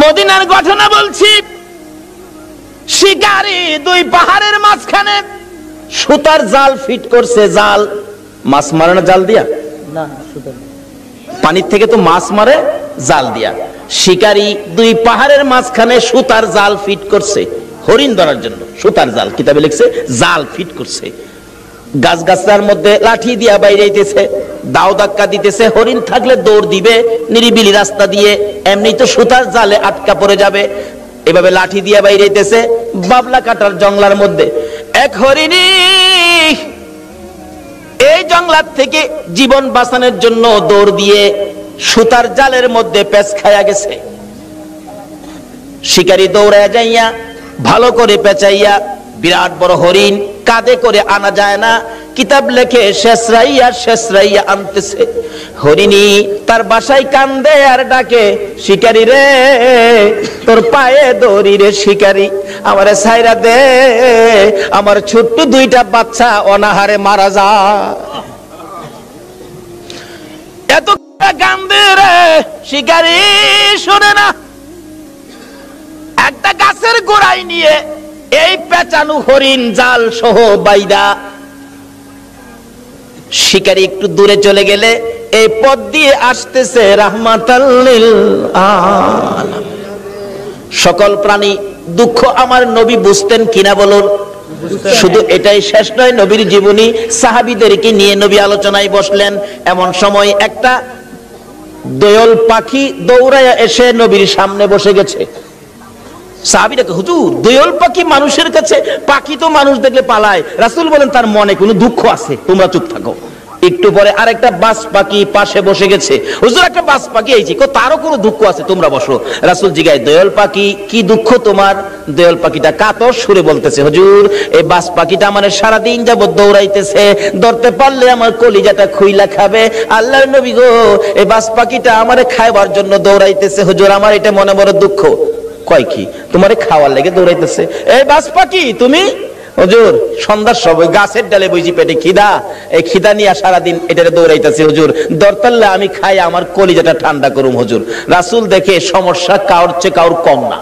মদিনার ঘটনা বলছি। শিকারী দুই পাহাড়ের মাঝখানে সুতার জাল ফিট করছে। জাল মাছ মারে না জাল দিয়া? না সুতার, পানির থেকে তো মাছ মারে জাল দিয়া। শিকারী দুই পাহাড়ের মাঝখানে সুতার জাল ফিট করছে হরিণ ধরার জন্য। সুতার জাল, কিতাবে লিখছে জাল ফিট করছে। গাছগাছার মধ্যে লাঠি দিয়া বাইরেইতেছে, দাও ধাক্কা দিতেছে। হরিণ থাকলে দৌড় দিবে নিরিবিলি রাস্তা দিয়ে, এমনি তো সুতার জালে আটকা পড়ে যাবে। এভাবে লাঠি দিয়া বাইরেইতেছে বাবলা কাটার জঙ্গলার মধ্যে। এক হরিণী এই জঙ্গলার থেকে জীবন বাঁচানোর জন্য দৌড় দিয়ে সুতার জালের মধ্যে পেঁচ খায়া গেছে। শিকারী দৌড়ায় যাইয়া ভালো করে পেঁচাইয়া বিরাট বড় হরিণ কাঁধে করে আনা যায় না। কিতাব লেখে শেষরাইয়া আনতেছে। হরিণী তার বাসায় কান্দে আর ডাকে, শিকারী রে তোর পায়ে দড়ি রে শিকারী, আমারে ছাইরা দে, আমার ছোট্ট দুইটা বাচ্চা অনাহারে মারা যায়। এত কান্দে রে শিকারী, শোনে না। একটা গাছের গোড়ায় নিয়ে এই পেঁচানো হরিণ জাল সহ বাইদা শিকারী একটু দূরে চলে গেলে এই পথ দিয়ে আসতেছে রাহমাতাল লিল আলামিন। সকল প্রাণী দুঃখ আমার নবী বুঝতেন কিনা বলুন? শুধু এটাই শেষ নয়, নবীর জীবনী সাহাবীদেরকে নিয়ে নবী আলোচনায় বসলেন। এমন সময় একটা দোয়েল পাখি দৌড়ায় এসে নবীর সামনে বসে গেছে। সাহাবীরা, হুজুর দোয়েল পাখি মানুষের কাছে, পাখি তো মানুষ দেখলে পালায়। রাসূল বলেন তার মনে কোনো দুঃখ আছে, তোমরা চুপ থাকো। একটু পরে আরেকটা বাজ পাখি পাশে বসে গেছে। হুজুর একটা বাজ পাখি আইছি, তারও কোনো দুঃখ আছে, তোমরা বসো। রাসূল জিগায়, দোয়েল পাখি কি দুঃখ তোমার? দোয়েল পাখিটা কাতর সুরে বলতেছে, হুজুর এই বাজ পাখিটা আমার সারাদিন যাবত দৌড়াইতেছে, ধরতে পারলে আমার কলিজাটা খুইলা খাবে। আল্লাহর নবী গো, এই বাজ পাখিটা আমারে খাইবার জন্য দৌড়াইতেছে, হুজুর আমার এটা মনে বড় দুঃখ। কয় কি তোমারে খাওয়ার লেগে দৌড়াইতেছে? এই বাজ পাখি তুমি? হুজুর সন্ধ্যার সময় গাছের ডালে বইছি, পেটে খিদা, এই খিদা নিয়ে সারাদিন এটারে দৌড়াইতেছি, হুজুর দরতাল্লে আমি খাই আমার কলিজাটা ঠান্ডা করুম হুজুর। রাসূল দেখে সমস্যা কাউর চেয়ে কাউর কম না।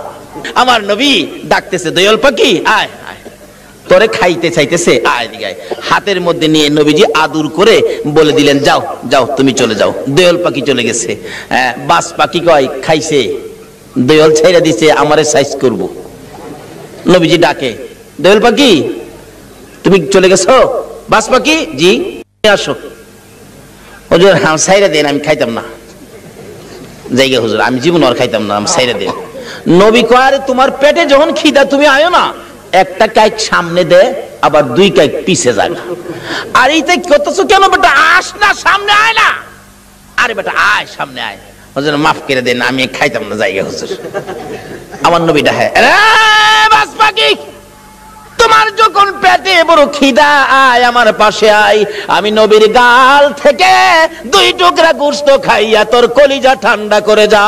আমার নবী ডাকতেছে, দোয়েল পাখি আয় আয়, তোরে খাইতে চাইতেছে, আয় দিগায়। হাতের মধ্যে নিয়ে নবীজি আদর করে বলে দিলেন, যাও যাও তুমি চলে যাও। দোয়েল পাখি চলে গেছে। বাজ পাখি কয় খাইছে, দোয়েল ছেড়ে দিছে, আমারে সাইজ করব। নবীজি ডাকে, দোয়েল পাখি তুমি চলে গেছো? বাজ পাখি, জি আসো। হুজুর ছাইরা দেন, আমি খাইতাম না। জায়গা হুজুর আমি জীবন আর খাইতাম না, আমি ছাইরা দেন। নবী কয়, তোমার পেটে যখন খিদা তুমি আয়ো না, একটা কাইক সামনে দে, আবার দুই কাইক পিছে যায় না। আর এইটা কতছো কেন বেটা, আস না সামনে আয় না। আরে বেটা আয় সামনে আয়। হুজুর মাফ করে দেন, আমি খাইতাম না জায়গা হুজুর। আমার নবীটা, হ্যাঁ বাজ পাখি তোমার যখন পেটে বড় খিদা, আয় আমার পাশে আয়, আমি নবীর গাল থেকে দুই টুকরা গোশত খাইয়া তোর কলিজা ঠান্ডা করে যা।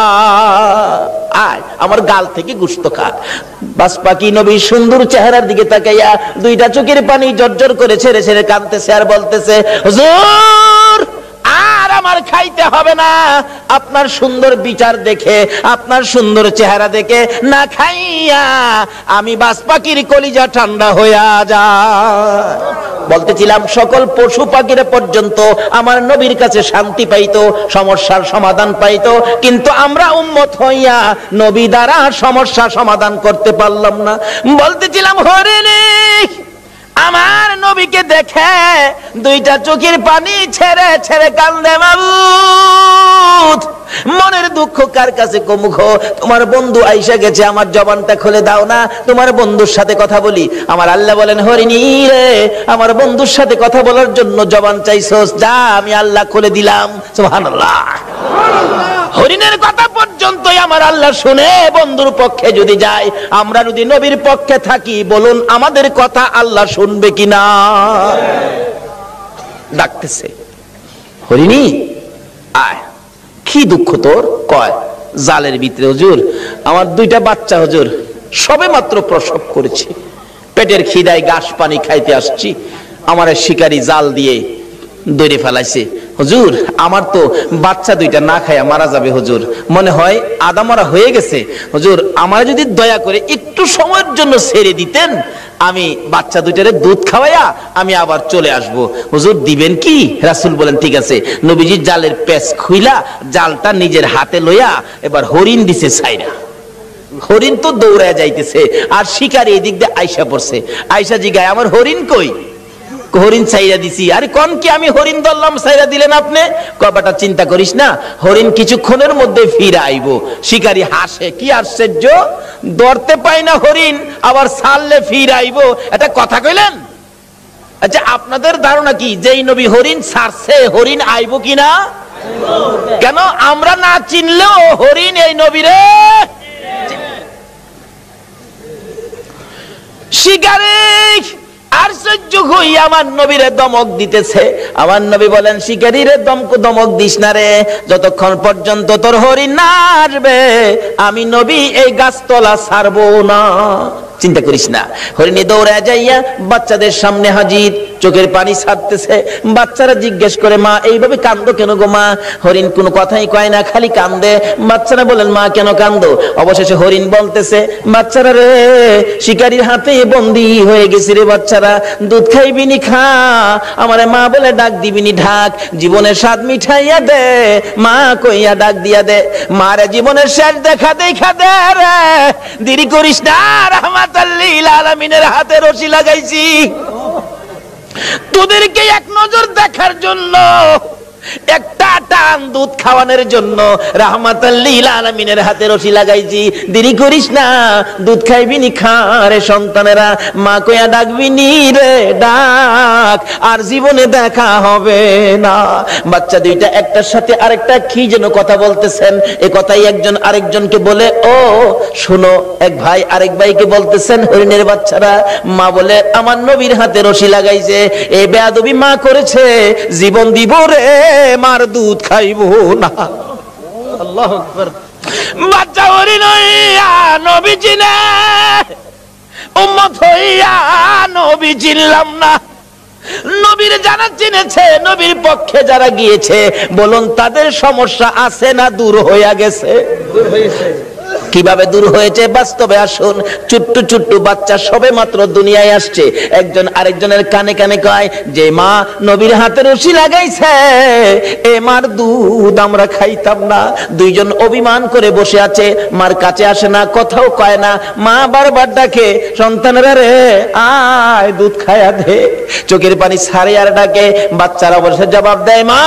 আয় আমার গাল থেকে গোশত খা। বাজ পাখি নবীর সুন্দর চেহারার দিকে তাকাইয়া দুইটা চোখের পানি জর্জর করে ছেড়ে ছেড়ে কাঁদতেছে আর বলতেছে, হুজুর আর আমার খাইতে হবে না, আপনার সুন্দর বিচার দেখে, আপনার সুন্দর চেহারা দেখে না খাইয়া আমি বাজ পাখির কলিজা ঠান্ডা হইয়া যায়। বলতেছিলাম সকল পশু পাখিরা পর্যন্ত আমার নবীর কাছে শান্তি পাইতো, সমস্যার সমাধান পাইতো, কিন্তু আমরা উম্মত হইয়া নবী দ্বারা সমস্যা সমাধান করতে পারলাম না। বলতেছিলাম হরিণী আমার নবীকে দেখে দুইটা চোখের পানি ছেড়ে ছেড়ে কান্দে, মাবুদ মনের দুঃখ কার কাছে কমুখ? তোমার বন্ধু আইসা গেছে, আমার জবানটা খুলে দাও না, তোমার বন্ধুর সাথে কথা বলি। আমার আল্লাহ বলেন, হরিণী রে আমার বন্ধুর সাথে কথা বলার জন্য জবান চাইছস, যা আমি আল্লাহ খুলে দিলাম। সুবহানাল্লাহ। হরিণের কথা পর্যন্তই আমার আল্লাহ শুনে বন্ধুর পক্ষে যদি যায়, আমরা যদি নবীর পক্ষে থাকি, বলুন আমাদের কথা আল্লাহ শুনবে কিনা? ডাকতেছে, হরিণী আয়, কি দুঃখ তোর? কয় জালের ভিতরে হুজুর আমার দুইটা বাচ্চা, হুজুর সবে মাত্র প্রসব করেছি, পেটের খিদায় ঘাস পানি খাইতে আসছি, আমার শিকারী জাল দিয়ে ধরে ফেলাইছে। হুজুর আমার তো বাচ্চা দুইটা না খায়া মারা যাবে হুজুর, মনে হয় আদা মরা হয়ে গেছে, হুজুর আমার যদি দয়া করে একটু সময়ের জন্য ছেড়ে দিতেন, আমি বাচ্চা দুইটারে দুধ খাওয়াইয়া আমি আবার চলে আসব। হুজুর দিবেন কি? রাসূল বলেন ঠিক আছে। নবীজি জালের পেঁচ খুইলা জালটা নিজের হাতে লইয়া এবার হরিণ দিছে ছাইরা। হরিণ তো দৌড়ায় যাইতেছে আর শিকারী এদিক দিয়ে আইসা পড়ছে। আইসা জিগায় আমার হরিণ কই? হরিণ ছাইরা দিছি। আরে কোন কি আমি হরিণ ধরলাম, ছাইরা দিলেন আপনি? কবাটা চিন্তা করিস না, হরিণ কিছুক্ষণের মধ্যে ফিরে আইব। শিকারী হাসে, কি আশ্চর্য, ধরতে পাই না হরিণ আবার ছাড়লে ফিরে আইব, এটা কথা কইলেন? আচ্ছা আপনাদের ধারণা কি যেই নবী হরিণ ছাড়ছে হরিণ আইব কিনা? কেন আমরা না চিনলেও হরিণ এই নবীরে শিকারী আশ্চর্য হই আমার নবীরে দমক দিতেছে। আমার নবী বলেন শিকারীরে দমক দিস না রে, যতক্ষণ পর্যন্ত তোর হরিণ না আসবে আমি নবী এই গাছতলা ছাড়বো না। চিন্তা করিস না। হরিণী দৌড়ে যাইয়া বাচ্চাদের সামনে হাজির, চোখের পানি ছাড়তেছে। বাচ্চারা জিজ্ঞেস করে মা এইভাবে কান্দো কেন গো মা? হরিণ কোনো কথাই কয় না, খালি কান্দে। বাচ্চারা বলেন মা কেন কান্দো? অবশেষে হরিণ বলতেছে বাচ্চারা রে শিকারীর হাতে বন্দী হয়ে গেছি রে বাচ্চারা, দুধ খাইবিনি খা, আমারে মা বলে ডাক দিবিনি ঢাক, জীবনের স্বাদ মিঠাইয়া দে মা কইয়া ডাক দিয়া দে, মারে জীবনের শেষ দেখা দেখা দে রে, দেরি করিস না, রাহমাতাল লিল আলামিনের হাতে রশি লাগাইছি তোদেরকে এক নজর দেখার জন্য, একটা টান দুধ খাওয়ানোর জন্য রাহমাতাল লিল আলামিনের হাতে রশি লাগাইছি, দেরি করিস না, দুধ খাইবিনি খা রে সন্তানেরা, মা কইয়া ডাকবিনি রে ডাক, আর জীবনে দেখা হবে না। বাচ্চা দুইটা একটার সাথে আরেকটা কি যেন কথা বলতেছেন, এ কথাই একজন আরেকজনকে বলে ও শোনো, এক ভাই আরেক ভাইকে বলতেছেন হরিণের বাচ্চারা, মা বলে আমার নবীর হাতে রশি লাগাইছে, এই বেয়াদবি মা করেছে, জীবন দিব রে মার দুধ খাইবো না। আল্লাহু আকবার। বাচ্চা হরিণ হইয়া নবী চিনে, উম্মত হইয়া নবী চিনলাম না। নবীর যারা চিনেছে, নবীর পক্ষে যারা গিয়েছে, বলুন তাদের সমস্যা আছে না দূর হইয়া গেছে? দূর হয়েছে। কিভাবে দূর হয়েছে বাস্তবে আসুন। ছোট্ট ছোট্ট বাচ্চা সবে মাত্র দুনিয়ায় আসছে, একজন আরেকজনের কানে কানে কয় যে মা নবীর হাতে রশি লাগাইছে, এ মার দুধ আমরা খাইতাম না। দুইজন অভিমান করে বসে আছে, মার কাছে আসে না, কথাও কয় না। মা বারবার ডাকে সন্তানেরা রে আয় দুধ খায়া দে, চোখের পানি ছাড়ে আর ডাকে। বাচ্চারা বসে জবাব দেয় মা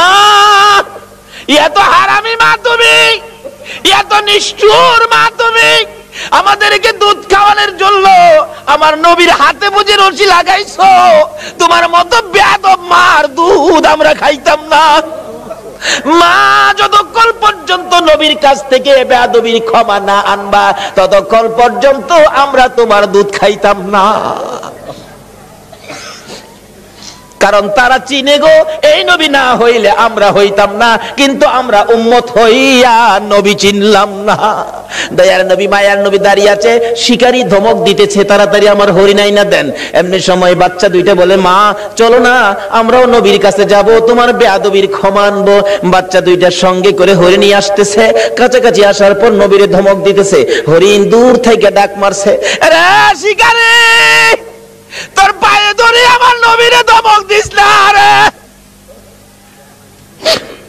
এত হারামি মা তুমি, এত নিষ্ঠুর মা তুমি, আমাদেরকে দুধ খাওয়ানোর জন্য আমার নবীর হাতে বুঝে রশি লাগাইছো, তোমার মতো বেয়াদব মার দুধ আমরা খাইতাম না। মা যতক্ষণ পর্যন্ত নবীর কাছ থেকে বেয়াদবির ক্ষমা না আনবা ততক্ষণ পর্যন্ত আমরা তোমার দুধ খাইতাম না। কারণ তারা চিনে গো এই নবী না হইলে আমরা হইতাম না, কিন্তু আমরা উম্মত হইয়া নবী চিনলাম না। দয়ার নবী মায়ার নবী দাঁড়িয়ে আছে, শিকারী ধমক দিতেছে তাড়াতাড়ি আমার হরিণ আইনা দেন। এমনি সময় বাচ্চা দুইটা বলে মা চলো না আমরাও নবীর কাছে যাব, তোমার বেয়াদবির ক্ষমা আনবো। বাচ্চা দুইটার সঙ্গে করে হরিণী আসতেছে, কাছাকাছি আসার পর নবীরে ধমক দিতেছে। হরিণ দূর থেকে ডাক মারছে, আরে শিকারী তোর পায়ে ধরে আমার নবীরে ধমক দিস না রে,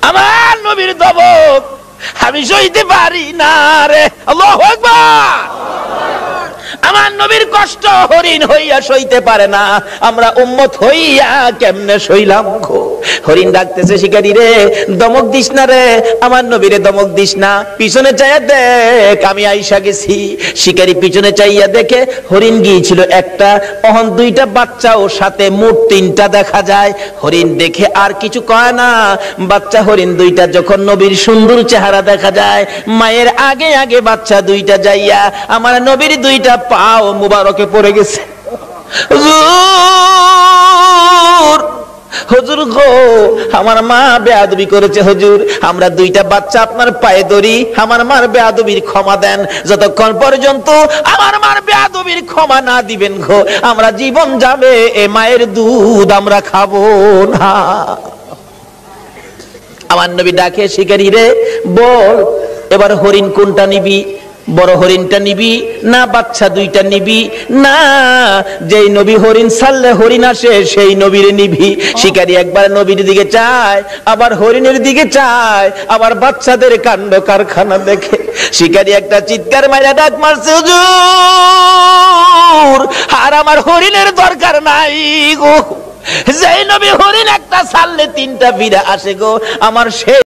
আমার নবীর ধমক আমি সইতে পারি না রে। আল্লাহু আকবার। আমার নবীর কষ্ট হরিণ হইয়া সইতে পারে না, আমরা উম্মত হইয়া কেমনে সইলাম গো। হরিণ ডাকতেছে শিকারী রে দমক দিস না রে, আমার নবীরে দমক দিস না, পিছনে চাইয়া দেখ আমি আইসা গেছি। শিকারী পিছনে চাইয়া দেখে হরিণ গিয়েছিল একটা, অহন দুইটা বাচ্চা ও সাথে মোট তিনটা দেখা যায়। হরিণ দেখে আর কিছু কয় না। বাচ্চা হরিণ দুইটা যখন নবীর সুন্দর চেহারা দেখা যায়, মায়ের আগে আগে বাচ্চা দুইটা যাইয়া আমার নবীর দুইটা পাও মুবারকে পড়ে গেছে। হুজুর হুজুর গো আমার মা বেয়াদবি করেছে হুজুর, আমরা দুইটা বাচ্চা আপনার পায়ে ধরি, আমার মার বেয়াদবির ক্ষমা দেন। যতক্ষণ পর্যন্ত আমার মার বেয়াদবির ক্ষমা না দিবেন গো আমরা জীবন যাবে, এ মায়ের দুধ আমরা খাবো না। আমার নবী ডাকে, শিকারী রে বল এবার হরিণ কোনটা নিবি? বড় হরিণটা নিবি না বাচ্চা দুইটা নিবি? না, যেই নবী হরিণ ছাড়লে হরিণ আসে সেই নবীরে নিবি। শিকারী একবার নবীর দিকে চায়, আবার হরিণের দিকে চায়, আবার বাচ্চাদের কাণ্ড কারখানা দেখে শিকারী একটা চিৎকার মাইরা ডাক মারছে, হুজুর আর আমার হরিণের দরকার নাই গো, যেই নবী হরিণ একটা ছাড়লে তিনটা ফিরে আসে গো, আমার সেই